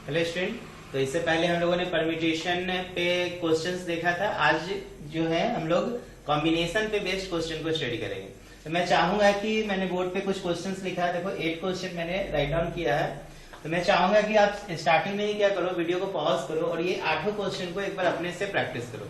Hello student. तो इससे पहले हम लोगों ने परम्यूटेशन पे क्वेश्चंस देखा था। आज जो है हम लोग कॉम्बिनेशन पे बेस्ड क्वेश्चन को स्टडी करेंगे। तो मैं चाहूंगा कि मैंने बोर्ड पे कुछ क्वेश्चंस लिखा है, देखो 8 क्वेश्चन मैंने राइट डाउन किया है। तो मैं चाहूंगा कि आप स्टार्टिंग में ही क्या करो, वीडियो को पॉज करो और ये 8 क्वेश्चन को एक बार अपने से प्रैक्टिस करो।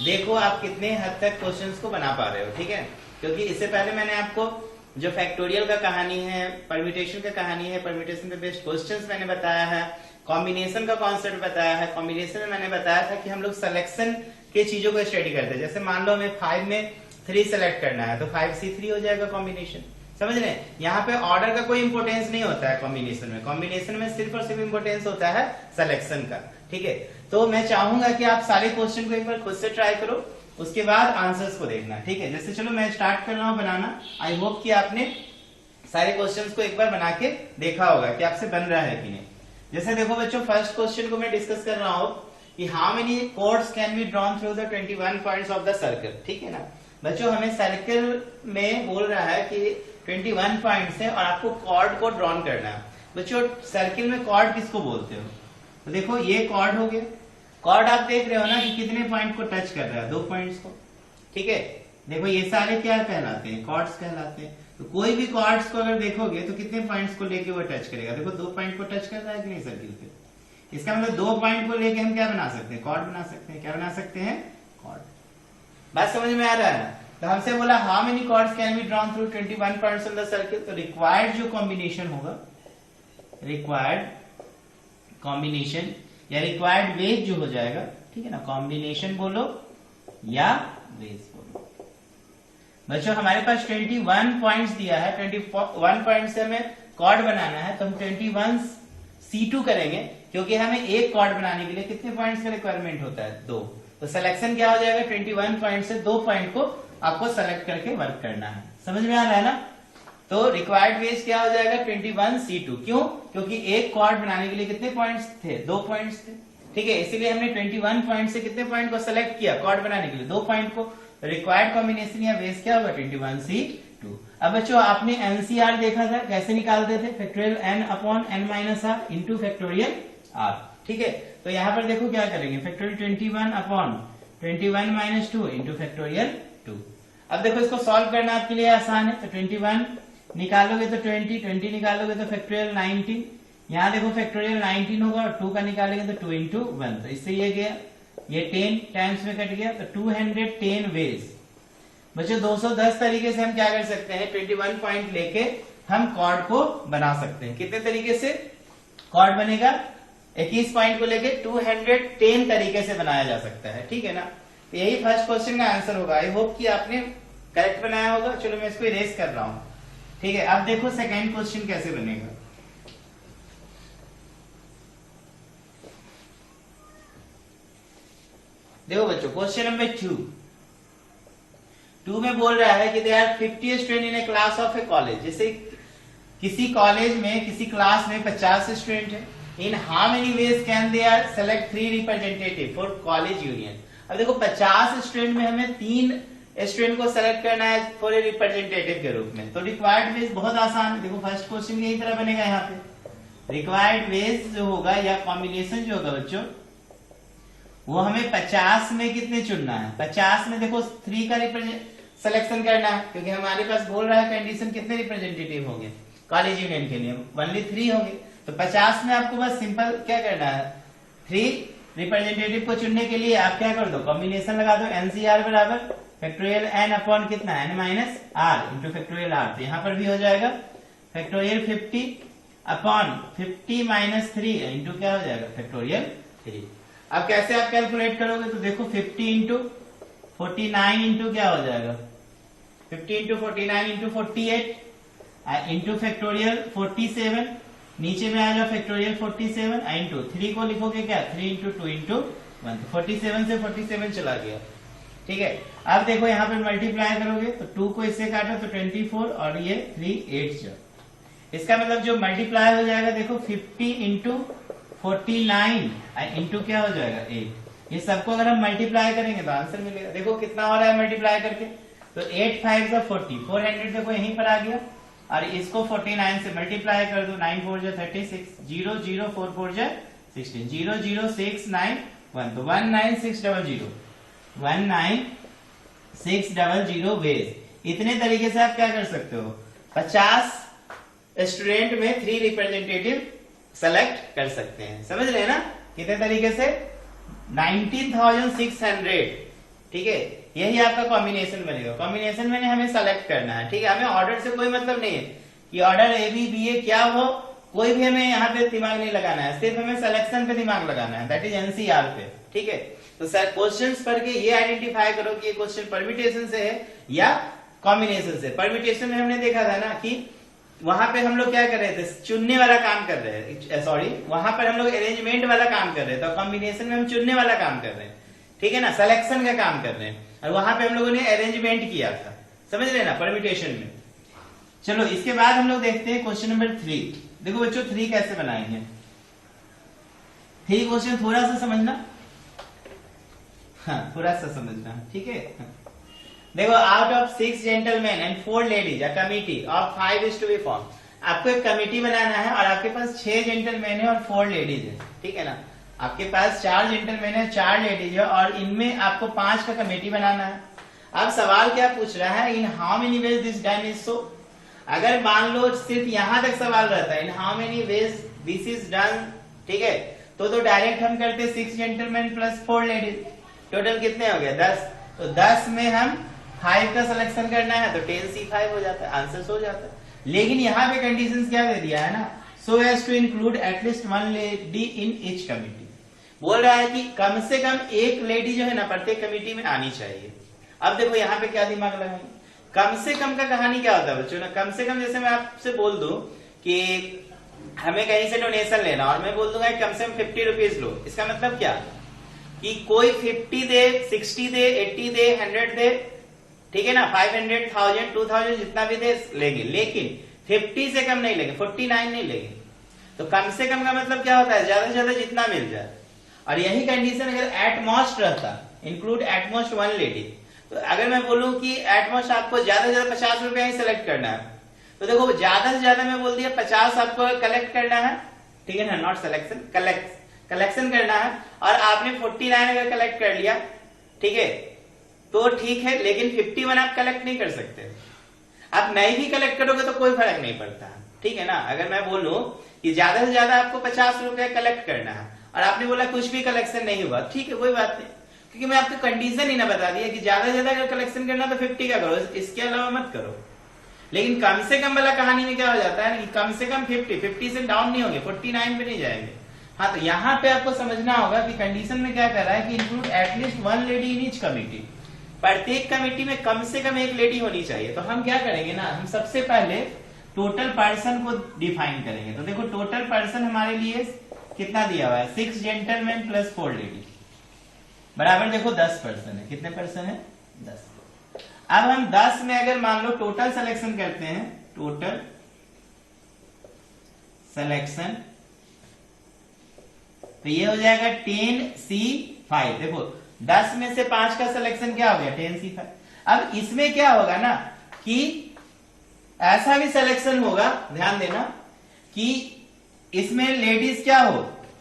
देखो आप कितने हद तक क्वेश्चंस को बना पा रहे हो, ठीक है। क्योंकि इससे पहले मैंने आपको जो फैक्टोरियल का कहानी है, परम्यूटेशन का कहानी है, परम्यूटेशन पे बेस्ड क्वेश्चंस मैंने बताया है, कॉम्बिनेशन का कॉन्सेप्ट बताया है। कॉम्बिनेशन में मैंने बताया था कि हम लोग सिलेक्शन के चीजों को स्टडी करते हैं। जैसे मान लो हमें 5 में 3 सेलेक्ट करना है तो 5C3 हो जाएगा कॉम्बिनेशन। समझ रहे हैं, यहाँ पे ऑर्डर का कोई इंपोर्टेंस नहीं होता है कॉम्बिनेशन में। कॉम्बिनेशन में सिर्फ और सिर्फ इंपोर्टेंस होता है सिलेक्शन का, ठीक है। तो मैं चाहूंगा कि आप सारे क्वेश्चन को एक बार खुद से ट्राई करो, उसके बाद आंसर्स को देखना, ठीक है। जैसे चलो मैं स्टार्ट कर रहा हूं बनाना। आई होप कि आपने सारे क्वेश्चंस को एक बार बना के देखा होगा कि आपसे बन रहा है कि नहीं। जैसे देखो बच्चों, फर्स्ट क्वेश्चन को मैं डिस्कस कर रहा हूं कि how many chords can be drawn through the 21 points of the circle, ठीक है ना। बच्चों हमें सर्कल में बोल रहा है कि 21 पॉइंट्स है और आपको कॉर्ड को ड्रॉन करना है। बच्चों सर्किल में कॉर्ड किसको बोलते हो? तो देखो ये कॉर्ड हो गया। कॉर्ड आप देख रहे हो ना कि कितने पॉइंट को टच कर रहा है, 2 पॉइंट्स को, ठीक है। देखो ये सारे क्या कहलाते हैं, कॉर्ड्स कहलाते हैं। तो कोई भी कॉर्ड्स को अगर देखोगे तो कितने पॉइंट्स को लेके वो टच करेगा? देखो 2 पॉइंट को टच कर रहा है कि नहीं सर्किल पे। इसका मतलब 2 पॉइंट को लेके हम क्या बना सकते हैं, कॉर्ड बना सकते हैं। क्या बना सकते हैं? कॉर्ड। बात समझ में आ रहा है? तो हमसे बोला how many chords can be drawn through 21 points on the circle. तो रिक्वायर्ड जो कॉम्बिनेशन होगा, रिक्वायर्ड कॉम्बिनेशन या रिक्वायर्ड वेज जो हो जाएगा, ठीक है ना। कॉम्बिनेशन बोलो या वेज बोलो। बच्चों हमारे पास 21 पॉइंट्स दिया है, 21 पॉइंट से हमें कॉर्ड बनाना है। तो हम 21C2 करेंगे, क्योंकि हमें एक कॉर्ड बनाने के लिए कितने पॉइंट्स का रिक्वायरमेंट होता है? 2। तो सिलेक्शन क्या हो जाएगा? 21 पॉइंट से 2 पॉइंट को आपको सेलेक्ट करके वर्क करना है। समझ में आ रहा है ना। तो रिक्वायर्ड वेज क्या हो जाएगा? 21C2। क्यों? क्योंकि एक कॉर्ड बनाने के लिए कितने पॉइंट्स थे? 2 पॉइंट्स थे, ठीक है। इसीलिए हमने 21 पॉइंट से कितने पॉइंट को सेलेक्ट किया कॉर्ड बनाने के लिए? 2 पॉइंट को। रिक्वायर्ड कॉम्बिनेशन या वेज क्या होगा? 21C2। अब बच्चों आपने एनसीआर देखा था, कैसे निकालते थे? Factorial n upon n minus r into factorial r, ठीक है। तो यहाँ पर देखो क्या करेंगे, factorial 21 upon 21 minus 2 into factorial 2। अब देखो इसको सॉल्व करना आपके लिए आसान है। तो 21 निकालोगे तो 20 निकालोगे तो फैक्टोरियल 19। यहाँ देखो फैक्टोरियल 19 होगा और 2 का निकालेंगे तो 2 इंटू 1। तो इससे ये गया, ये 10 टाइम्स में कट गया। तो 210 वेज। बच्चों 210 तरीके से हम क्या कर सकते हैं, 21 पॉइंट लेके हम कॉर्ड को बना सकते हैं। कितने तरीके से कॉर्ड बनेगा? 21 पॉइंट को लेके 210 तरीके से बनाया जा सकता है, ठीक है ना। तो यही फर्स्ट क्वेश्चन का आंसर होगा। आई होप कि आपने करेक्ट बनाया होगा। चलो मैं इसको इरेज कर रहा हूं, ठीक है। अब देखो सेकेंड क्वेश्चन कैसे बनेगा। देखो बच्चों क्वेश्चन नंबर 2 में बोल रहा है कि there are 50 student in a class of a college. जैसे किसी कॉलेज में, किसी क्लास में 50 स्टूडेंट है। In how many ways can they are select 3 representative for college union. अब देखो 50 स्टूडेंट में हमें 3 स्टूडेंट को सेलेक्ट करना है फॉर ए रिप्रेजेंटेटिव के रूप में। तो रिक्वायर्ड वेज बहुत आसान है। देखो फर्स्ट क्वेश्चन यही तरह बनेगा। यहाँ पे रिक्वायर्ड वेज जो होगा या कॉम्बिनेशन जो होगा बच्चों, वो हमें 50 में कितने चुनना है? 50 में देखो 3 का सिलेक्शन करना है, क्योंकि हमारे पास बोल रहा है कंडीशन कितने रिप्रेजेंटेटिव होंगे कॉलेज यूनियन के लिए? ओनली 3 होंगे। तो 50 में आपको बस सिंपल क्या करना है, 3 रिप्रेजेंटेटिव को चुनने के लिए आप क्या कर दो, कॉम्बिनेशन लगा दो। एनसीआर बराबर फैक्टोरियल n अपॉन कितना, n minus r into factorial r. तो यहाँ पर भी हो जाएगा फैक्टोरियल 50 अपॉन 50 माइनस 3 इंटू क्या हो जाएगा, फैक्टोरियल 3। अब कैसे आप कैलकुलेट करोगे? तो देखो 50 इंटू 49 इंटू क्या हो जाएगा, 50 इंटू 49 इंटू 48 इंटू फैक्टोरियल 47। नीचे में आ जाओ फैक्टोरियल 47 इंटू 3 को लिखोगे क्या, 3 इंटू 2 इंटू 1। 47 से 47 चला गया, ठीक है। अब देखो यहाँ पे मल्टीप्लाई करोगे तो 2 को इससे काटो तो 24 और ये 3 8 जा। इसका मतलब जो मल्टीप्लाई हो जाएगा देखो 50 इंटू 49 इंटू क्या हो जाएगा 8। ये सबको अगर हम मल्टीप्लाई करेंगे तो आंसर मिलेगा। देखो कितना हो रहा है मल्टीप्लाई करके, तो 8 5 का 40, 400 देखो यहीं पर आ गया। और इसको 49 से मल्टीप्लाई कर दो, 9 4 जा 36, 0 0 4 4 जा 16 00691 तो 19600 19600 वेज। इतने तरीके से आप क्या कर सकते हो, 50 स्टूडेंट में 3 रिप्रेजेंटेटिव सेलेक्ट कर सकते हैं। समझ रहे हैं ना कितने तरीके से, 19,600। ठीक है, यही आपका कॉम्बिनेशन बनेगा। कॉम्बिनेशन में हमें सेलेक्ट करना है। ठीक है, हमें ऑर्डर से कोई मतलब नहीं है कि ऑर्डर ए बी बी ए क्या हो, कोई भी हमें यहाँ पे दिमाग नहीं लगाना है, सिर्फ हमें सिलेक्शन पे दिमाग लगाना है, दैट इज एनसीआर पे। ठीक है, तो सर क्वेश्चंस पढ़ के ये आइडेंटिफाई करो कि ये क्वेश्चन परम्यूटेशन से है या कॉम्बिनेशन से। परम्यूटेशन में हमने देखा था ना कि वहां पे हम लोग क्या कर रहे थे, चुनने वाला काम कर रहे हैं, सॉरी वहां पर हम लोग अरेंजमेंट वाला काम कर रहे थे, और कॉम्बिनेशन में हम चुनने वाला काम कर रहे हैं। ठीक है ना, सिलेक्शन का काम कर रहे हैं, और वहां पे हम लोगों ने अरेंजमेंट किया था। समझ रहे ना परम्यूटेशन में। चलो इसके बाद हम लोग देखते हैं क्वेश्चन नंबर 3। देखो बच्चों 3 कैसे बनाएंगे। 3 क्वेश्चन थोड़ा सा समझना, हाँ थोड़ा सा समझना। ठीक है, देखो out of 6 gentleman and 4 ladies a committee of 5 is to be form. आपको एक कमिटी बनाना है और आपके पास 6 जेंटलमैन है और 4 लेडीज है। ठीक है ना, आपके पास 4 जेंटलमैन है 4 लेडीज है और इनमें आपको 5 का कमेटी बनाना है। अब सवाल क्या पूछ रहा है, in how many ways this done is so. अगर मान लो सिर्फ यहां तक सवाल रहता है in how many ways this is done, ठीक है, तो डायरेक्ट हम करते 6 जेंटलमैन प्लस 4 लेडीज, टोटल कितने हो गए 10। तो 10 में हम 5 का सिलेक्शन करना है तो 10C5 हो जाता है, आंसर हो जाता है। लेकिन यहाँ पे कंडीशंस क्या दे दिया है ना, so as to include at least 1 lady in each committee. बोल रहा है कि कम से कम 1 लेडी जो है ना प्रत्येक कमिटी में आनी चाहिए। अब देखो यहाँ पे क्या दिमाग लगाएंगे, कम से कम का कहानी क्या होता है बच्चों ना, कम से कम जैसे मैं आपसे बोल दूं कि हमें कहीं से डोनेशन लेना और मैं बोल दूंगा कम से कम 50 रुपीज लो, इसका मतलब क्या कि कोई 50 दे, 60 दे, 80 दे, 100 दे, ठीक है ना, 500, 1000, 2000 जितना भी दे लेंगे, लेकिन 50 से कम नहीं लेंगे, 49 नहीं लेंगे। तो कम से कम का मतलब क्या होता है, ज्यादा से ज्यादा जितना मिल जाए। और यही कंडीशन अगर एटमोस्ट रहता, इंक्लूड एटमोस्ट 1 लेडी, तो अगर मैं बोलूं कि एटमोस्ट आपको ज्यादा से ज्यादा 50 रुपया ही सिलेक्ट करना है, तो देखो ज्यादा से ज्यादा मैं बोल दिया 50 आपको कलेक्ट करना है, ठीक है ना, नॉट सिलेक्शन, कलेक्शन करना है, और आपने 49 अगर कलेक्ट कर लिया, ठीक है, तो ठीक है, लेकिन 51 आप कलेक्ट नहीं कर सकते। आप नहीं भी कलेक्ट करोगे तो कोई फर्क नहीं पड़ता, ठीक है ना। अगर मैं बोलूं कि ज्यादा से ज्यादा आपको 50 रुपया कलेक्ट करना है और आपने बोला कुछ भी कलेक्शन नहीं हुआ, ठीक है कोई बात नहीं, क्योंकि मैं आपको कंडीशन ही ना बता दिया कि ज्यादा से ज्यादा अगर कलेक्शन करना तो 50 का करो, इसके अलावा मत करो। लेकिन कम से कम वाला कहानी में क्या हो जाता है कि कम से कम 50 से डाउन नहीं होंगे, 49 पे नहीं जाएंगे। हाँ, तो यहाँ पे आपको समझना होगा कि कंडीशन में क्या कर रहा है कि include at least 1 lady in each committee, प्रत्येक कमेटी में कम से कम 1 लेडी होनी चाहिए। तो हम क्या करेंगे ना, हम सबसे पहले टोटल पर्सन को डिफाइन करेंगे। तो देखो टोटल पर्सन हमारे लिए कितना दिया हुआ है, 6 जेंटलमैन प्लस 4 लेडी बराबर देखो 10 पर्सन है। कितने पर्सन है, 10। अब हम 10 में अगर मान लो टोटल सिलेक्शन करते हैं, टोटल सिलेक्शन, तो ये हो जाएगा 10C5। देखो 10 में से 5 का सिलेक्शन क्या हो गया, 10C5। अब इसमें क्या होगा ना कि ऐसा भी सिलेक्शन होगा, ध्यान देना कि इसमें लेडीज क्या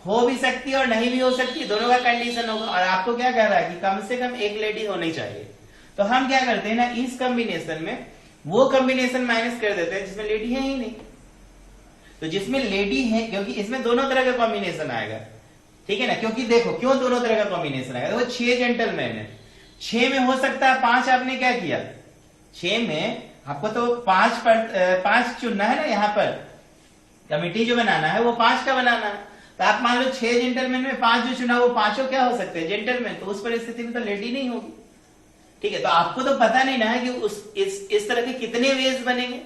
हो भी सकती है और नहीं भी हो सकती, दोनों का कंडीशन होगा। और आपको क्या कह रहा है कि कम से कम 1 लेडी होनी चाहिए। तो हम क्या करते हैं ना, इस कॉम्बिनेशन में वो कॉम्बिनेशन माइनस कर देते हैं जिसमें लेडी है ही नहीं। तो जिसमें लेडी है, क्योंकि इसमें दोनों तरह का कॉम्बिनेशन आएगा, ठीक है ना, क्योंकि देखो क्यों दोनों तरह का कॉम्बिनेशन आएगा, देखो 6 जेंटलमैन है, 6 में हो सकता है 5 आपने क्या किया, 6 में आपको तो 5 चुनना है ना, यहाँ पर कमिटी जो बनाना है वो 5 का बनाना है। तो आप मान लो 6 जेंटलमैन में 5 जो चुना वो 5 क्या हो सकते हैं, जेंटलमैन, तो उस परिस्थिति में तो लेडी नहीं होगी, ठीक है। तो आपको तो पता नहीं ना है कि इस तरह के कितने वेज बनेंगे,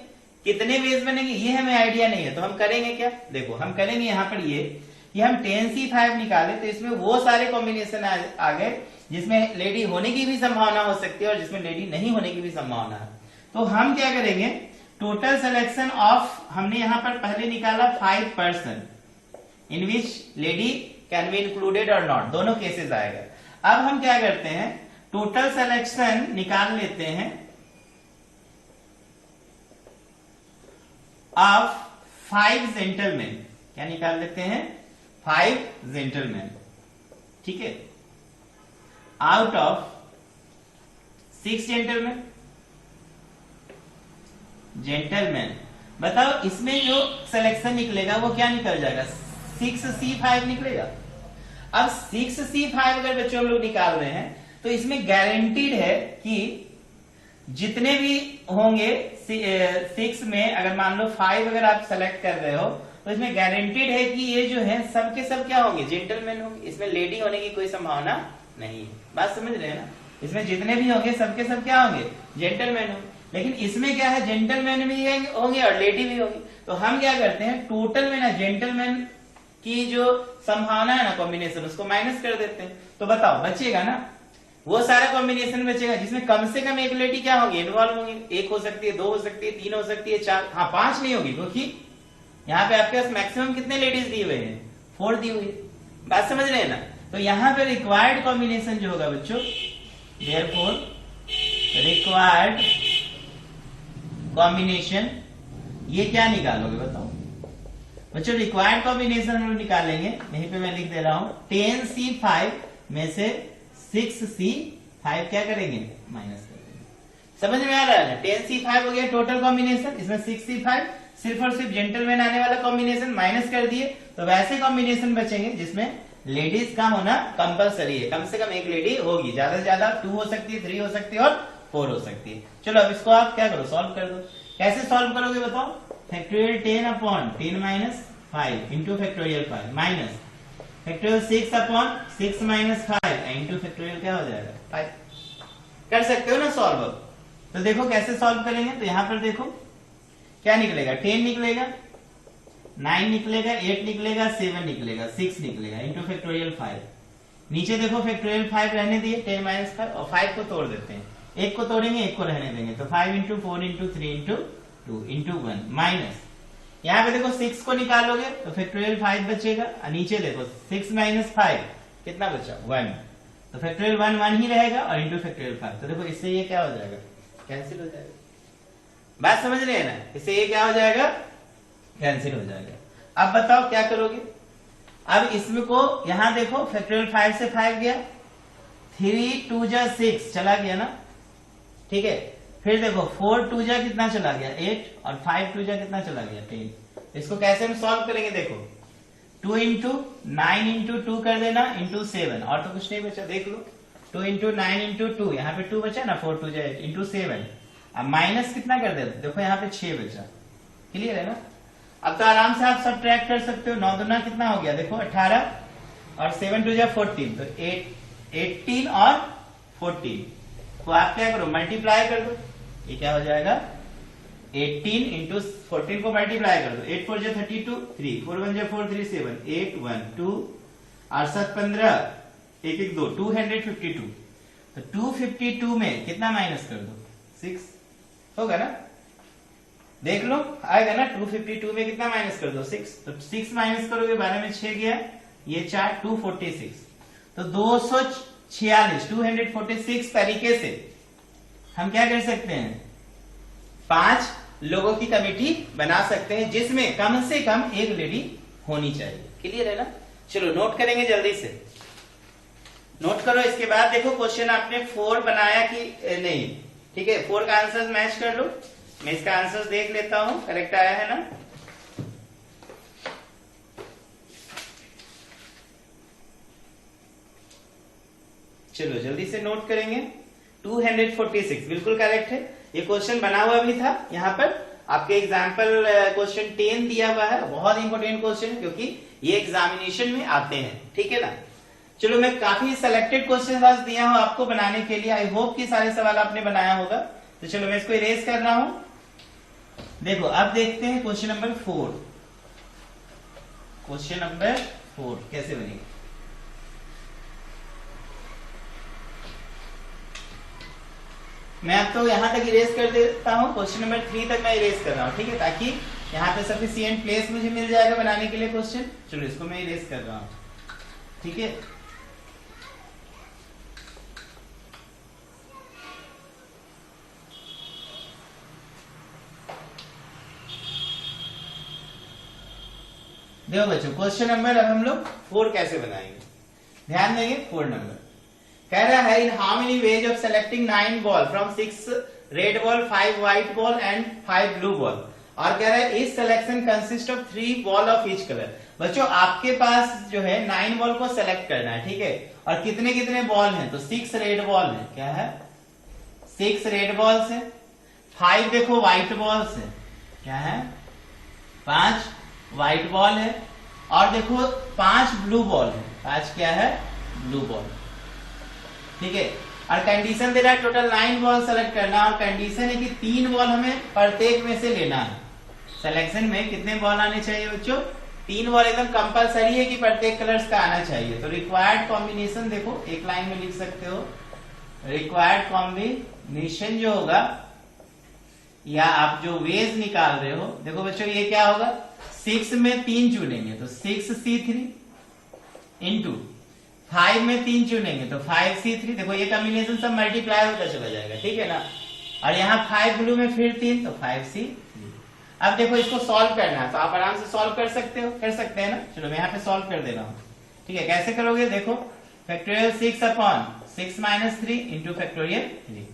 ये हमें आइडिया नहीं है। तो हम करेंगे क्या, देखो हम करेंगे यहाँ पर ये हम 10C5 निकाले तो इसमें वो सारे कॉम्बिनेशन आ गए जिसमें लेडी होने की भी संभावना हो सकती है और जिसमें लेडी नहीं होने की भी संभावना है। तो हम क्या करेंगे, टोटल सिलेक्शन ऑफ, हमने यहां पर पहले निकाला 5 person in which lady can be included और नॉट, दोनों केसेस आएगा। अब हम क्या करते हैं, टोटल सिलेक्शन निकाल लेते हैं ऑफ 5 जेंटलमैन, क्या निकाल लेते हैं, 5 जेंटलमैन, ठीक है, आउट ऑफ 6 जेंटलमैन। बताओ इसमें जो सिलेक्शन निकलेगा वो क्या निकल जाएगा? 6C5 निकलेगा। अब 6C5 अगर बच्चों हम लोग निकाल रहे हैं तो इसमें गारंटीड है कि जितने भी होंगे 6 में, अगर मान लो 5 अगर आप सेलेक्ट कर रहे हो तो इसमें गारंटीड है कि ये जो है सबके सब क्या होंगे? जेंटलमैन होंगे। इसमें लेडी होने की कोई संभावना नहीं है। बात समझ रहे हैं ना? इसमें जितने भी होंगे सबके सब क्या होंगे? जेंटलमैन होंगे। लेकिन इसमें क्या है? जेंटलमैन भी होंगे और लेडी भी होगी। तो हम क्या करते हैं, टोटल में ना जेंटलमैन की जो संभावना है ना कॉम्बिनेशन, उसको माइनस कर देते हैं। तो बताओ बचेगा ना वो सारा कॉम्बिनेशन बचेगा जिसमें कम से कम एक लेडी क्या होगी? इन्वॉल्व होंगे। एक हो सकती है, 2 हो सकती है, 3 हो सकती है, 4, हाँ 5 नहीं होगी, क्योंकि यहाँ पे आपके पास मैक्सिमम कितने लेडीज दिए हुए हैं? 4 दी हुई है। बात समझ रहे हैं ना? तो यहाँ पे रिक्वायर्ड कॉम्बिनेशन जो होगा बच्चों, देयरफॉर रिक्वायर्ड कॉम्बिनेशन, ये क्या निकालोगे बताओ बच्चों? रिक्वायर्ड कॉम्बिनेशन हम लोग निकालेंगे, यहीं पे मैं लिख दे रहा हूं, 10C5 में से 6C5 क्या करेंगे? माइनस कर देंगे। समझ में आ रहा है ना? 10C5 हो गया टोटल कॉम्बिनेशन, इसमें 6C5 सिर्फ और सिर्फ जेंटलमैन आने वाला कॉम्बिनेशन माइनस कर दिए, तो वैसे कॉम्बिनेशन बचेंगे जिसमें लेडीज का होना कंपलसरी है। कम से कम एक लेडी होगी, ज्यादा से ज्यादा 2 हो सकती है, 3 हो सकती है और 4 हो सकती है। चलो अब इसको आप क्या करो? सॉल्व कर दो। कैसे सॉल्व करोगे बताओ? Factorial 10 upon 10 minus 5 into factorial 5 minus factorial 6 upon 6 minus 5 into factorial क्या हो जाएगा? 5। कर सकते हो ना सॉल्व? तो देखो कैसे सॉल्व करेंगे। तो यहां पर देखो क्या निकलेगा? 10 निकलेगा, 9 निकलेगा, 8 निकलेगा, 7 निकलेगा, 6 निकलेगा इंटू फैक्टोरियल 5। नीचे देखो फैक्टोरियल 5 रहने दिए, 10 माइनस 5 और 5 को तोड़ देते हैं। एक को तोड़ेंगे, एक को रहने देंगे, तो 5 into 4 into 3 into 2 into 1 minus, यहाँ पे देखो 6 को निकालोगे तो फैक्टोरियल 5 बचेगा, और नीचे देखो 6 माइनस 5 कितना बचा? 1। तो फैक्टोरियल 1 1 ही रहेगा और इंटू फैक्टोरियल 5। तो देखो इससे ये क्या हो जाएगा? कैंसिल हो जाएगा। बात समझ रहे हैं ना? इससे ये क्या हो जाएगा? कैंसिल हो जाएगा। अब बताओ क्या करोगे? अब इसमें को यहां देखो फैक्टोरियल 5 से 5 गया, 3 2 जा 6 चला गया ना, ठीक है। फिर देखो 4 2 जा कितना चला गया? 8 और 5 2 जा कितना चला गया? 10। इसको कैसे हम सॉल्व करेंगे? देखो 2 इंटू 9 इंटू 2 कर देना इंटू 7, और तो कुछ नहीं बचा, देख लो 2 इंटू 9 इंटू 2, यहाँ पे 2 बचा ना, 4 2 जा 8 इंटू 7। अब माइनस कितना कर देते? देखो यहाँ पे 6 बचा। क्लियर है ना? अब तो आराम से आप सब ट्रैक कर सकते हो। 9 दूना कितना हो गया? देखो 18 और 7 2 जा 14, तो 18 और 14 को आप क्या करो? मल्टीप्लाई कर दो। ये क्या हो जाएगा? 18 इंटू 14 को मल्टीप्लाई कर दो, 8 4 जा 32, 3 4 1 जा 4 3 7 8 1 2 और 7 15 1 1 2 252। तो 252 में कितना माइनस कर दो? 6 होगा ना? देख लो आएगा ना? 252 में कितना माइनस कर दो? 6। तो 6 माइनस करोगे, 12 में 6 गया, ये 4 246। तो 246 तरीके से हम क्या कर सकते हैं? 5 लोगों की कमेटी बना सकते हैं जिसमें कम से कम एक लेडी होनी चाहिए। क्लियर है ना? चलो नोट करेंगे, जल्दी से नोट करो। इसके बाद देखो क्वेश्चन आपने 4 बनाया कि नहीं, ठीक है। 4 का आंसर मैच कर लो। मैं इसका आंसर देख लेता हूं, करेक्ट आया है ना? चलो जल्दी से नोट करेंगे। 246 बिल्कुल करेक्ट है। ये क्वेश्चन बना हुआ भी था यहाँ पर, आपके एग्जाम्पल क्वेश्चन 10 दिया हुआ है। बहुत इंपॉर्टेंट क्वेश्चन है क्योंकि ये एग्जामिनेशन में आते हैं, ठीक है ना? चलो मैं काफी सिलेक्टेड क्वेश्चन बस दिया हूं आपको बनाने के लिए। आई होप कि सारे सवाल आपने बनाया होगा। तो चलो मैं इसको इरेज कर रहा हूं। देखो अब देखते हैं क्वेश्चन नंबर 4। क्वेश्चन नंबर 4 कैसे बनेगा? मैं अब तो यहां तक इरेज कर देता हूं, क्वेश्चन नंबर 3 तक मैं इरेज कर रहा हूं, ठीक है, ताकि यहाँ पे सफिशिएंट प्लेस मुझे मिल जाएगा बनाने के लिए क्वेश्चन। चलो इसको मैं इरेज कर रहा हूं, ठीक है। देखो बच्चों क्वेश्चन नंबर अब हम लोग 4 कैसे बनाएंगे, ध्यान देंगे। 4 नंबर कह रहा है in how many ways of selecting 9 ball from 6 red ball 5 white ball and 5 blue ball, और कह रहा है इस selection consist of 3 ball of each colour. बच्चों आपके पास जो है 9 बॉल को सेलेक्ट करना है, ठीक है, और कितने कितने बॉल हैं, तो 6 रेड बॉल है, क्या है 6 रेड बॉल्स है, 5 देखो व्हाइट बॉल्स है, क्या है 5 व्हाइट बॉल है, और देखो 5 ब्लू बॉल है, 5 क्या है ब्लू बॉल, ठीक है। और कंडीशन दे रहा है टोटल 9 बॉल सेलेक्ट करना, और कंडीशन है कि 3 बॉल हमें प्रत्येक में से लेना है। सिलेक्शन में कितने बॉल आने चाहिए बच्चों, 3 बॉल एकदम कंपलसरी है कि प्रत्येक कलर्स का आना चाहिए। तो रिक्वायर्ड कॉम्बिनेशन देखो एक लाइन में लिख सकते हो, रिक्वायर्ड कॉम्बिनेशन जो होगा या आप जो वेज निकाल रहे हो, देखो बच्चों ये क्या होगा, 6 में 3 चुनेंगे तो 6C3 इंटू 5 में 3 चुनेंगे तो 5C3, देखो ये कॉम्बिनेशन सब मल्टीप्लाई होता चला जाएगा, ठीक है ना। और यहाँ 5 ब्लू में फिर 3 तो 5C। अब देखो इसको सॉल्व करना है तो आप आराम से सॉल्व कर सकते हो, कर सकते हैं ना। चलो मैं यहाँ पे सॉल्व कर दे रहा हूँ, ठीक है। कैसे करोगे, देखो factorial 6 upon 6 minus 3 into factorial 3,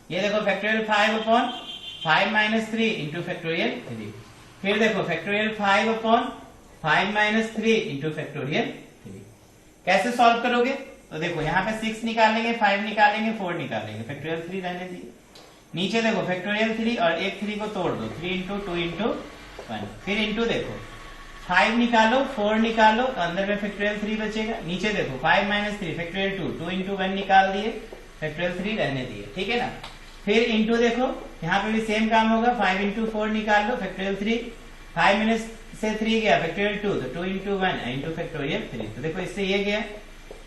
ये देखो factorial 5 upon 5 minus 3 into factorial 3, फिर देखो factorial 5 upon 5 minus 3 into factorial 3। कैसे सॉल्व करोगे, तो देखो यहाँ पे 6 निकालेंगे, 5 निकालेंगे, 4 निकालेंगे, फैक्टोरियल 3 रहने दिए। नीचे देखो फैक्टोरियल 3 और एक 3 को तोड़ दो, 3 इंटू 2 इंटू 1, फिर इंटू देखो 5 निकालो 4 निकालो तो अंदर में फैक्टोरियल 3 बचेगा। नीचे देखो 5 माइनस 3 फैक्टोरियल 2, 2 इंटू 1 निकाल दिए, फैक्टोरियल 3 रहने दिए, ठीक है ना। फिर इंटू देखो यहाँ पे भी सेम काम होगा, 5 इंटू 4 निकाल लो, फैक्टोरियल 3, 5 माइनस से 3 गया फैक्टोरियल 2 तो 2 इंटू 1 इंटू फैक्टोरियल 3। तो देखो इससे ये गया,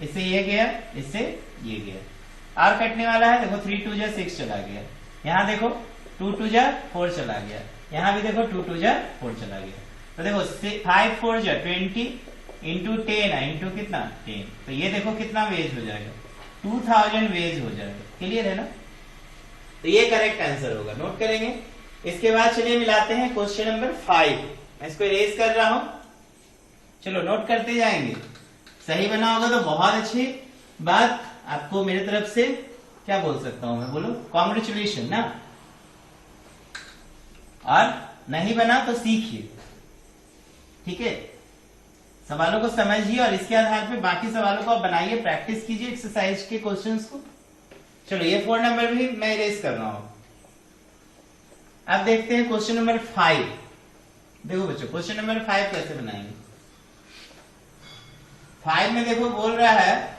इससे ये गया, इससे ये गया, और कटने वाला है, देखो 3 2 जा 6 चला गया, यहाँ देखो 2 2 जा 4 चला गया, यहाँ भी देखो 2 2 जा 4 चला गया। तो देखो 5 4 जा 20 इंटू 10 इंटू कितना 10, तो ये देखो कितना वेज हो जाएगा, 2000 वेज हो जाएगा। क्लियर है ना, तो ये करेक्ट आंसर होगा, नोट करेंगे। इसके बाद चलिए मिलाते हैं क्वेश्चन नंबर 5, मैं इसको इरेज कर रहा हूं, चलो नोट करते जाएंगे। सही बना होगा तो बहुत अच्छी बात, आपको मेरी तरफ से क्या बोल सकता हूं मैं, बोलो कॉन्ग्रेचुलेशन ना, और नहीं बना तो सीखिए, ठीक है। सवालों को समझिए और इसके आधार पे बाकी सवालों को आप बनाइए, प्रैक्टिस कीजिए एक्सरसाइज के क्वेश्चंस को। चलो ये 4 नंबर भी मैं इरेज कर रहा हूं। अब देखते हैं क्वेश्चन नंबर 5। देखो बच्चों क्वेश्चन नंबर 5 कैसे बनाएंगे। 5 में देखो बोल रहा है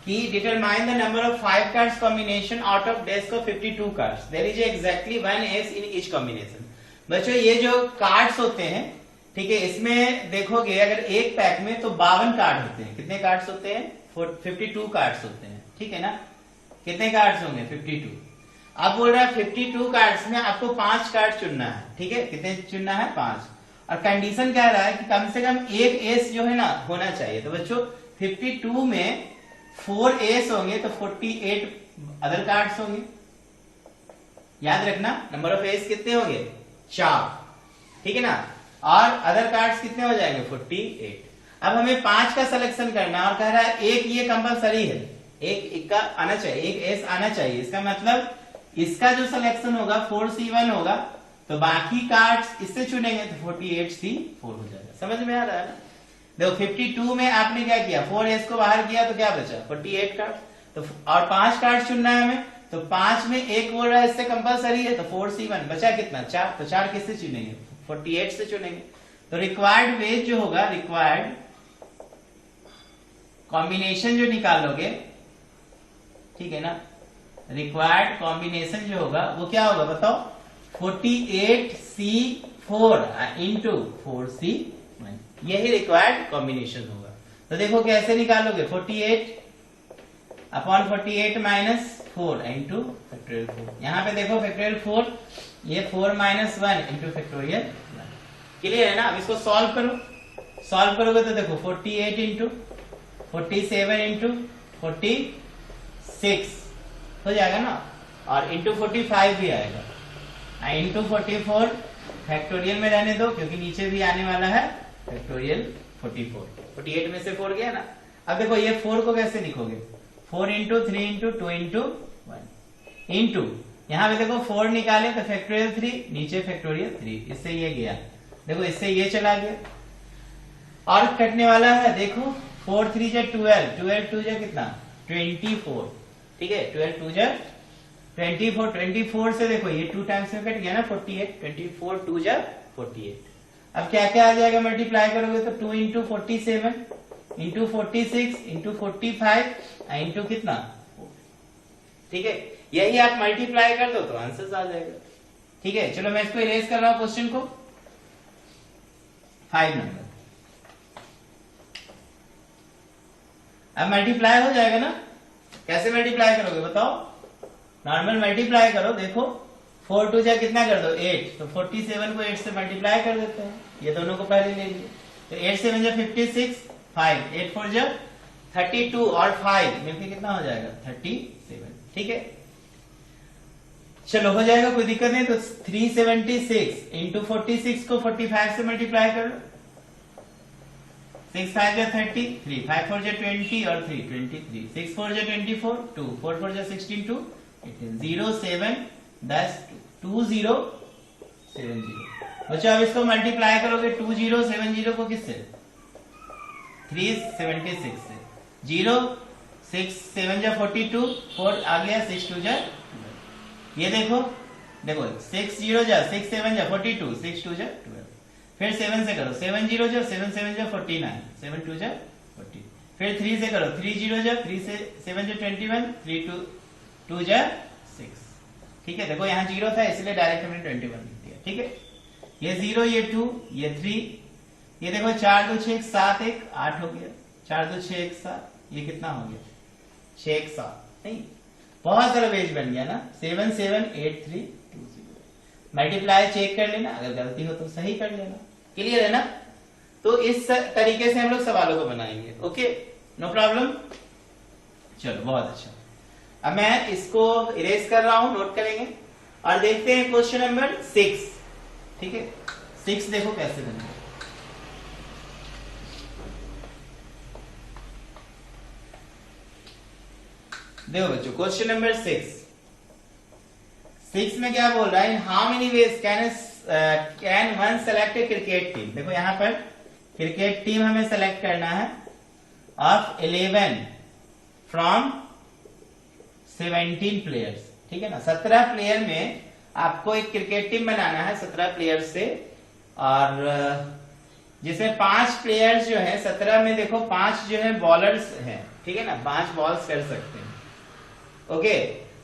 कि determine the number of 5 cards combination out of deck of 52 cards, there is exactly 1 ace in each combination. बच्चों ये जो कार्ड्स होते हैं, ठीक है, इसमें देखोगे अगर एक पैक में तो 52 कार्ड होते हैं। कितने कार्ड्स होते हैं, 52 कार्ड्स होते हैं, ठीक है ना। कितने कार्ड्स होंगे, 52। अब बोल रहा है 52 कार्ड्स में आपको 5 कार्ड चुनना है, ठीक है, कितने चुनना है 5, और कंडीशन कह रहा है कि कम से कम एक एस जो है ना होना चाहिए। तो बच्चों 52 में 4 एस होंगे तो 48 अदर कार्ड्स होंगे। याद रखना नंबर ऑफ एस कितने होंगे, 4, ठीक है ना, और अदर कार्ड्स कितने हो जाएंगे 48। अब हमें 5 का सिलेक्शन करना है और कह रहा है एक ये कंपलसरी है, एक का आना चाहिए, एक एस आना चाहिए। इसका मतलब इसका जो सिलेक्शन होगा 4C1 होगा, तो बाकी कार्ड्स इससे चुनेंगे तो 48C4 हो जाएगा। समझ में आ रहा है ना। देखो 52 में आपने क्या किया, 4S को बाहर किया तो क्या बचा 48 कार्ड, तो और 5 कार्ड चुनना है हमें, तो 5 में एक बोल रहा है इससे कंपलसरी है, तो 4C1 बचा कितना 4, तो 4 किससे चुनेंगे 48 से चुनेंगे। तो रिक्वायर्ड वेज जो होगा, रिक्वायर्ड कॉम्बिनेशन जो निकालोगे, ठीक है ना, रिक्वायर्ड कॉम्बिनेशन जो होगा वो क्या होगा बताओ, 48C4 इंटू 4C1, यही रिक्वायर्ड कॉम्बिनेशन होगा। तो देखो कैसे निकालोगे, 48 अपॉन 48 माइनस 4 इंटू फैक्टोरियल 4। यहाँ पे देखो फैक्टोरियल 4, ये 4 माइनस 1 इंटू फैक्टोरियल 1। क्लियर है ना। अब इसको सॉल्व करो, सॉल्व करोगे तो देखो 48 इंटू 47 इंटू 46 हो जाएगा ना, और इंटू 45 भी आएगा, इंटू 44 फैक्टोरियल में रहने दो क्योंकि नीचे भी आने वाला है फैक्टोरियल 44, 48 में से 4 गया ना। अब देखो ये 4 को कैसे लिखोगे, 4 इंटू 3 इंटू 2 इंटू 1 इंटू, यहाँ पे देखो 4 निकाले तो फैक्टोरियल 3, नीचे फैक्टोरियल 3, इससे ये गया, देखो इससे ये चला गया। और कटने वाला है, देखो 4 3 जा 12, 12 2 जा कितना 24, ठीक है 12 2 जा 24, 24 से देखो ये 2 टाइम्स में कट गया ना 48, 24 2 जा 48। अब क्या क्या आ जाएगा मल्टीप्लाई करोगे तो 2 इंटू 47 इंटू 46 इंटू 45 इंटू कितना, ठीक है यही आप मल्टीप्लाई कर दो तो आंसर आ जाएगा। ठीक है चलो मैं इसको इरेज कर रहा हूं क्वेश्चन को। 5 नंबर अब मल्टीप्लाई हो जाएगा ना, कैसे मल्टीप्लाई करोगे बताओ, नॉर्मल मल्टीप्लाई करो, देखो 4 2 जा कितना कर दो 8, तो 47 को 8 से मल्टीप्लाई कर देते हैं, ये दोनों को पहले ले लिए, तो 8 7 जा 56, 5 8 4 जा 32 और 5 मिलके कितना हो जाएगा 37, ठीक है चलो हो जाएगा कोई दिक्कत नहीं। तो 376 इंटू 46 को 45 से मल्टीप्लाई कर लो, 6 5 जा 30, 3 5 4 जा 20 और 3 23, 6 4 जा 24, 2 4 4 जा 16, 2 18, 0 7 10 2 0 7 0। बच्चों अब इसको मल्टीप्लाई करोगे 2 0 7 0 को किससे 376 से, 0 6 7 जा 42, 4 आ गया 6 2 जा, ये देखो देखो 6 0 जा 6 7 जा 42, 6 2 जा 12, फिर 7 से करो 7 0 जा 7 7 जा 49, 7 2 जा 40, फिर 3 से करो 3 0 जा 3 से 7 जा 21, 3 2 जा 6, ठीक है देखो यहाँ 0 था इसलिए डायरेक्ट हमने 21 लिख दिया, ठीक है ये 0 ये 2 ये 3, ये देखो 4 2 6 7 1 8 हो गया, 4 2 6 1 7, ये कितना हो गया 6 1 7, नहीं बहुत सारा पेज बन गया ना, 7 7 8 3 2 0। मल्टीप्लाई चेक कर लेना, अगर गलती हो तो सही कर लेना, क्लियर है ना। तो इस तरीके से हम लोग सवालों को बनाएंगे, ओके नो प्रॉब्लम। चलो बहुत अच्छा, अब मैं इसको इरेज कर रहा हूं, नोट करेंगे और देखते हैं क्वेश्चन नंबर 6, ठीक है 6 देखो कैसे बनेगा। देखो बच्चों क्वेश्चन नंबर 6 में क्या बोल रहा है, in how many ways can one select A cricket team. देखो यहां पर क्रिकेट टीम हमें सेलेक्ट करना है ऑफ 11 फ्रॉम 17 प्लेयर्स, ठीक है ना 17 प्लेयर में आपको एक क्रिकेट टीम बनाना है 17 प्लेयर से, और जिसमें 5 प्लेयर्स जो है 17 में देखो 5 जो है बॉलर्स हैं, ठीक है ना 5 बॉल्स कर सकते हैं, ओके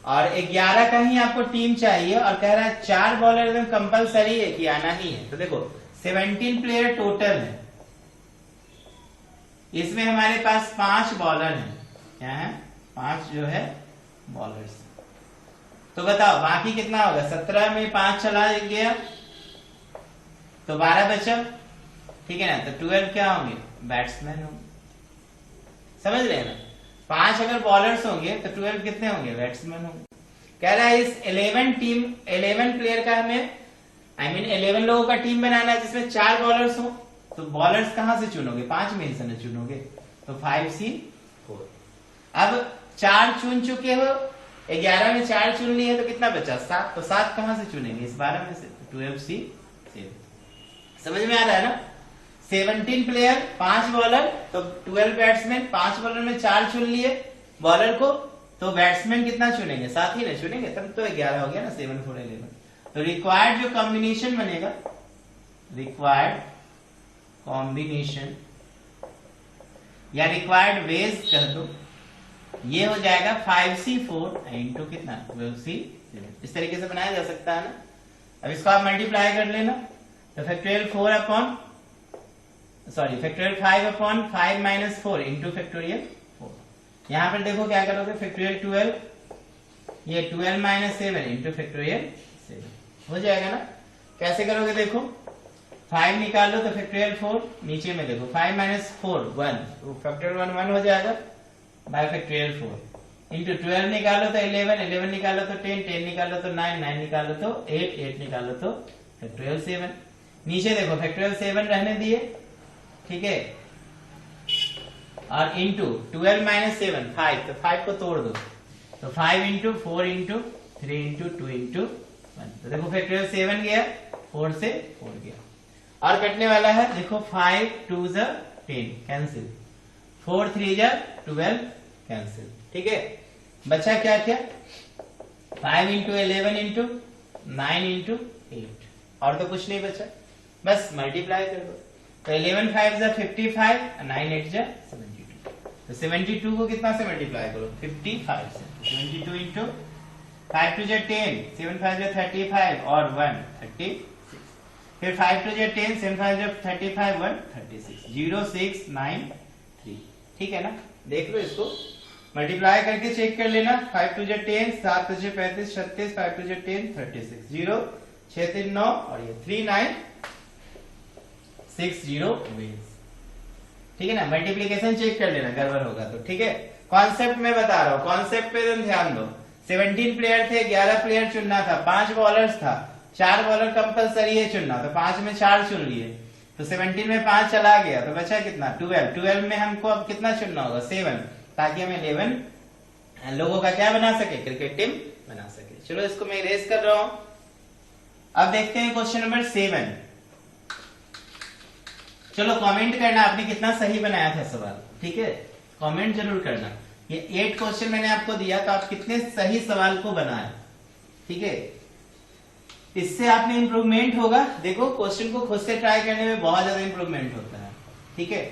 और 11 का ही आपको टीम चाहिए, और कह रहा है 4 बॉलर एकदम कंपलसरी है कि आना ही है। तो देखो 17 प्लेयर टोटल है, इसमें हमारे पास 5 बॉलर हैं, क्या है 5 जो है बॉलर्स, तो बताओ बाकी कितना होगा, 17 में 5 चला गया तो 12 बचा, ठीक है ना, तो 12 क्या होंगे बैट्समैन होंगे, समझ रहे हैं ना, 5 अगर बॉलर्स होंगे तो 12 कितने होंगे बैट्समैन होंगे। कह रहा है इस 11 प्लेयर का हमें 11 लोगों का टीम बनाना है जिसमें 4 बॉलर्स हो, तो बॉलर्स कहां से चुनोगे 5 में से न चुनोगे, तो 5C4। अब 4 चुन चुके हो, 11 में 4 चुन लिए तो कितना बचा 7, तो 7 कहां से चुनेंगे इस 12 में से, 12C7। समझ में आ रहा है ना, 17 प्लेयर 5 बॉलर तो 12 बैट्समैन, 5 बॉलर में 4 चुन लिए बॉलर को, तो बैट्समैन कितना चुनेंगे 7 ही ना चुनेंगे, तब तो 11 हो गया ना 7 4 11। तो रिक्वायर्ड जो कॉम्बिनेशन बनेगा, रिक्वायर्ड कॉम्बिनेशन या रिक्वायर्ड वेज कर दो, ये हो जाएगा 5C4 इंटू कितना 12C7, इस तरीके से बनाया जा सकता है ना। अब इसको आप मल्टीप्लाई कर लेना, तो factorial factorial 5 upon 5 minus 4 into factorial 4। यहां पर देखो क्या करोगे फैक्टोरियल 12, ये 12 माइनस 7 इंटू फैक्टोरियल 7 हो जाएगा ना। कैसे करोगे देखो 5 निकाल लो तो फैक्टोरियल 4, नीचे में देखो 5 माइनस 4 1, तो फैक्टोरियल 1 हो जाएगा बाय फैक्टोरियल 4 इंटू 12 निकालो तो 11 निकालो तो 10 निकालो तो 9 निकालो तो 8 निकालो तो फैक्टोरियल 7। नीचे देखो फैक्टोरियल 7 रहने दिए, ठीक है और इंटू 12 माइनस 7 5, तो 5 को तोड़ दो, तो 5 इंटू 4 इंटू 3 इंटू 2 इंटू 1, तो देखो फैक्टोरियल 7 गया, 4 से 4 गया। और कटने वाला है, देखो 5 2 जा 10 कैंसिल, 4 3 जा 12 कैंसिल, ठीक है। बचा क्या क्या, 5 इंटू 11 इंटू 9 इंटू 8, और तो कुछ नहीं बचा, बस मल्टीप्लाई कर दो। तो 11 5 जा 55, 9 8 जा 72, तो 72 को कितना से मल्टीप्लाई करो, 55 से, 72 इंटू 5 2 जा 10, 7 5 जा 35 और 1 36, फिर 5 2 जा 10, 7 5 जा 35 1 36, 0 6 9 3, ठीक है ना। देख लो इसको मल्टीप्लाई करके चेक कर लेना, 5 2 जा 10, 7 2 जा 35 36, 5 2 जा 10 36, 0 6 3 9 और ये 3 9 6 0 वेज, ठीक है ना। मल्टीप्लीकेशन चेक कर लेना, गड़बड़ होगा तो, ठीक है। कॉन्सेप्ट में बता रहा हूँ, कॉन्सेप्ट पे तुम ध्यान दो। 17 प्लेयर थे, 11 प्लेयर चुनना था, 5 बॉलर्स था, 4 बॉलर कंपलसरी है चुनना, तो 5 में 4 चुन लिए, तो 17 में 5 चला गया, तो बचा कितना 12, 12 में हमको अब कितना चुनना होगा 7, ताकि हम 11 लोगों का क्या बना सके, क्रिकेट टीम बना सके। चलो इसको मैं इरेज कर रहा हूं। अब देखते हैं क्वेश्चन नंबर 7। चलो कमेंट करना आपने कितना सही बनाया था सवाल, ठीक है, कमेंट जरूर करना। ये 8 क्वेश्चन मैंने आपको दिया, तो आप कितने सही सवाल को बनाए, ठीक है। इससे आप में इंप्रूवमेंट होगा। देखो क्वेश्चन को खुद से ट्राई करने में बहुत ज्यादा इंप्रूवमेंट होता है, ठीक है।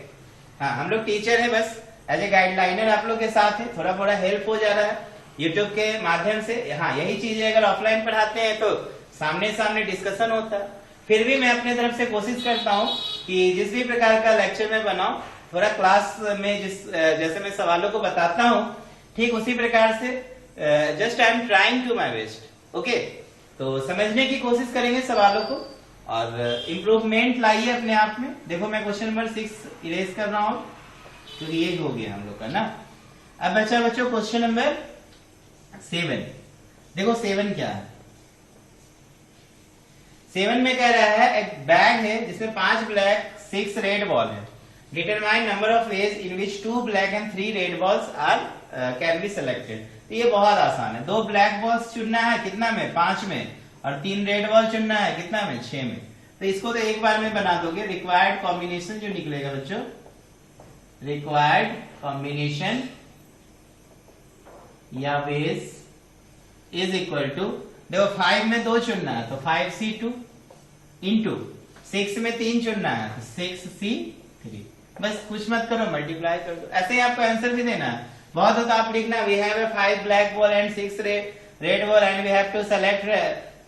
हाँ, हम लोग टीचर है, बस एज ए गाइडलाइनर आप लोग के साथ है, थोड़ा थोड़ा हेल्प हो जा रहा है यूट्यूब के माध्यम से। हाँ, यही चीज है, अगर ऑफलाइन पढ़ाते हैं तो सामने सामने डिस्कशन होता है। फिर भी मैं अपने तरफ से कोशिश करता हूँ कि जिस भी प्रकार का लेक्चर में बनाऊं, थोड़ा क्लास में जैसे मैं सवालों को बताता हूँ, ठीक उसी प्रकार से just I am trying to my best, okay. तो समझने की कोशिश करेंगे सवालों को और इम्प्रूवमेंट लाइए अपने आप में। देखो मैं क्वेश्चन नंबर 6 इरेज कर रहा हूं, क्योंकि ये हो गया हम लोग का ना। अब बच्चा बच्चों क्वेश्चन नंबर 7। देखो 7 क्या है, 7 में कह रहा है एक बैग है जिसमें 5 ब्लैक 6 रेड बॉल है। Determine number of ways in which 2 black and 3 red balls are can be selected. तो ये बहुत आसान है, 2 ब्लैक बॉल्स चुनना है कितना में, 5 में, और 3 रेड बॉल चुनना है कितना में, 6 में। तो इसको तो एक बार में बना दोगे। रिक्वायर्ड कॉम्बिनेशन जो निकलेगा बच्चों, रिक्वायर्ड कॉम्बिनेशन या वेज इज इक्वल टू, देखो 5 में 2 चुनना है तो 5C2 इंटू 6 में 3 चुनना है तो 6C3। बस कुछ मत करो, मल्टीप्लाई कर दो। ऐसे ही आपको आंसर भी देना है। बहुत होता आप लिखना we have a 5 black ball and 6 red ball and we have to select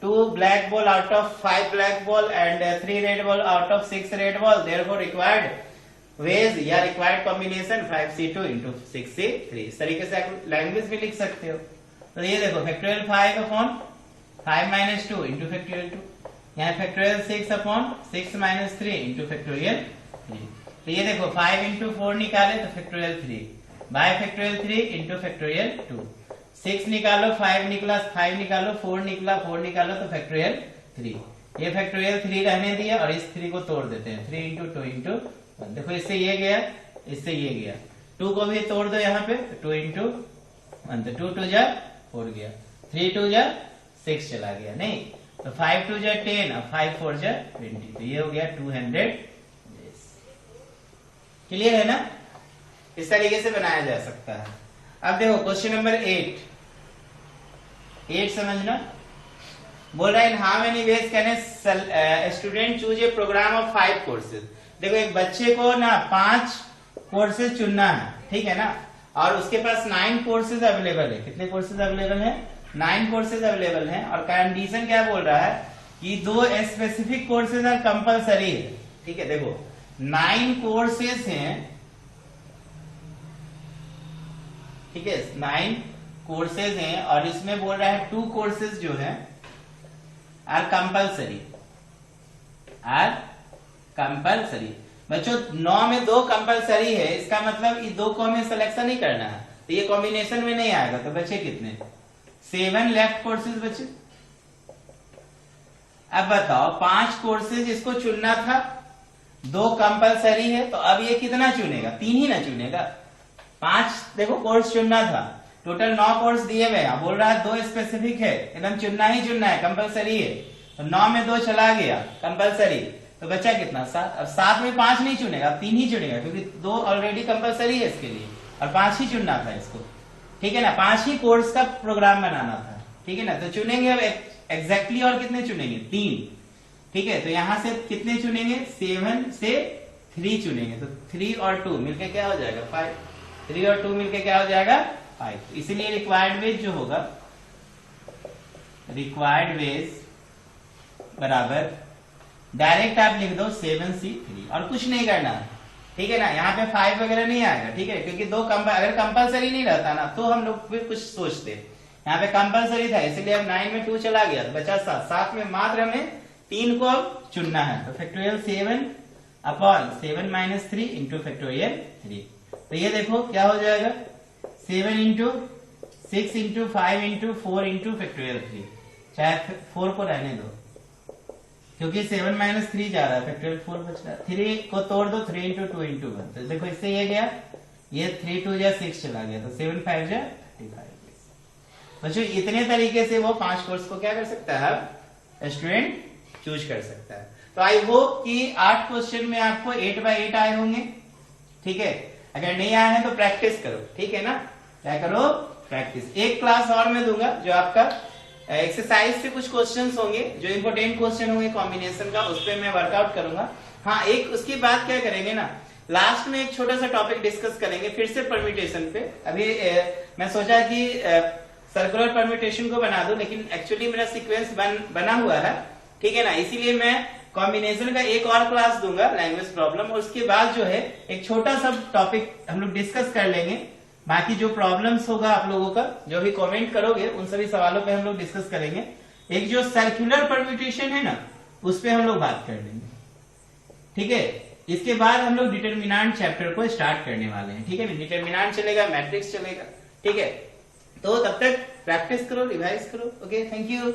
2 black ball out of 5 black ball and 3 red ball out of 6 red ball, therefore required ways या required combination 5C2 into 6C3। इस तरीके से आप language भी लिख सकते हो। तो ये देखो factorial 5 upon 5 minus 2 into factorial 2, यहाँ factorial 6 upon 6 minus 3 into factorial 3। तो ये देखो 5 इंटू 4 निकाले तो factorial 3, bye factorial 3 into factorial 2, 6 निकालो 5 निकला, 5 निकालो 4 निकला, 4 निकालो तो फैक्टोरियल 3। ये फैक्टोरियल 3 रहने दिया और इस 3 को तोड़ देते हैं, 3 इंटू 2 इंटू 1। देखो इससे ये गया, इससे ये गया, 2 को भी तोड़ दो यहाँ पे, 2 इंटू 1, तो 2 2 जा 4 गया, 3 2 जा 6 चला गया, नहीं तो 5 2 जा 10 और 5 4 जा 20, तो ये हो गया 200। क्लियर है ना। इस तरीके से बनाया जा सकता है। अब देखो क्वेश्चन नंबर 8 समझना। बोल रहा है in how many ways can a student choose a program of 5 courses. देखो एक बच्चे को ना 5 कोर्सेज चुनना है, ठीक है ना, और उसके पास 9 कोर्सेज अवेलेबल है। कितने कोर्सेज अवेलेबल है, 9 कोर्सेज अवेलेबल हैं। और कंडीशन क्या बोल रहा है कि 2 स्पेसिफिक कोर्सेज आर कंपलसरी है, ठीक है। देखो 9 कोर्सेज हैं, ठीक है, 9 कोर्सेज हैं और इसमें बोल रहा है 2 कोर्सेज जो है आर कंपलसरी, आर कंपलसरी। बच्चों 9 में 2 कंपलसरी है, इसका मतलब ये 2 को हमें सिलेक्शन नहीं करना है, तो ये कॉम्बिनेशन में नहीं आएगा। तो बच्चे कितने, 7 लेफ्ट कोर्सेज बचे। अब बताओ 5 कोर्सेज इसको चुनना था 2 कंपलसरी है, तो अब ये कितना चुनेगा? 3 ही ना चुनेगा। 5 देखो कोर्स चुनना था, टोटल 9 कोर्स दिए हुए हैं, बोल रहा है 2 स्पेसिफिक है, एकदम चुनना ही चुनना है, कंपलसरी है। तो 9 में 2 चला गया कंपलसरी, तो बचा कितना? 7। अब 7 में 5 नहीं चुनेगा, 3 ही चुनेगा, क्योंकि 2 ऑलरेडी कंपलसरी है इसके लिए, और 5 ही चुनना था इसको, ठीक है ना। 5 ही कोर्स का प्रोग्राम बनाना था, ठीक है ना। तो चुनेंगे अब एग्जैक्टली, और कितने चुनेंगे? 3, ठीक है। तो यहां से कितने चुनेंगे? 7 से 3 चुनेंगे, तो 3 और 2 मिलके क्या हो जाएगा? 5। 3 और 2 मिलके क्या हो जाएगा? 5। इसीलिए रिक्वायर्ड वेज जो होगा, रिक्वायर्ड वेज बराबर डायरेक्ट आप लिख दो 7C3, और कुछ नहीं करना, ठीक है ना। यहाँ पे 5 वगैरह नहीं आएगा, ठीक है, क्योंकि 2 अगर कंपलसरी नहीं रहता ना तो हम लोग फिर कुछ सोचते। यहाँ पे कंपलसरी था, इसलिए अब 9 में 2 चला गया, तो बचा 7। 7 में मात्र हमें 3 को अब चुनना है, तो factorial 7 upon 7 minus 3 into factorial 3। तो ये देखो क्या हो जाएगा? 7 into 6 into 5 into 4 into factorial 3, चाहे 4 को रहने दो, क्योंकि 7 माइनस 3 जा रहा है, फैक्टोरियल 4 बच रहा है। 3 को तोड़ दो, 3 इंटू 2 इंटू 1, तो देखो इससे ये गया, ये 3 2 जा 6 चला गया, तो 7 5 जा 35। बच्चों इतने तरीके से वो 5 कोर्स को क्या कर सकता है, स्टूडेंट चूज कर सकता है। तो आई होप कि 8 क्वेश्चन में आपको 8 बाय 8 आए होंगे, ठीक है। अगर नहीं आए हैं तो प्रैक्टिस करो, ठीक है ना। क्या करो? प्रैक्टिस। एक क्लास और मैं दूंगा जो आपका एक्सरसाइज से कुछ क्वेश्चंस होंगे, जो इंपोर्टेंट क्वेश्चन होंगे कॉम्बिनेशन का, उस पर मैं वर्कआउट करूंगा। हाँ, एक उसके बाद क्या करेंगे ना, लास्ट में एक छोटा सा टॉपिक डिस्कस करेंगे फिर से परम्यूटेशन पे। अभी मैं सोचा कि सर्कुलर परम्यूटेशन को बना दूं, लेकिन एक्चुअली मेरा सीक्वेंस बना हुआ है, ठीक है ना। इसीलिए मैं कॉम्बिनेशन का एक और क्लास दूंगा, लैंग्वेज प्रॉब्लम, और उसके बाद जो है एक छोटा सा टॉपिक हम लोग डिस्कस कर लेंगे। बाकी जो प्रॉब्लम्स होगा आप लोगों का, जो भी कमेंट करोगे, उन सभी सवालों पे हम लोग डिस्कस करेंगे। एक जो सर्कुलर परम्यूटेशन है ना, उस पे हम लोग बात कर लेंगे, ठीक है। इसके बाद हम लोग डिटरमिनेंट चैप्टर को स्टार्ट करने वाले हैं, ठीक है। डिटरमिनेंट चलेगा, मैट्रिक्स चलेगा, ठीक है। तो तब तक प्रैक्टिस करो, रिवाइज करो। Okay, thank you.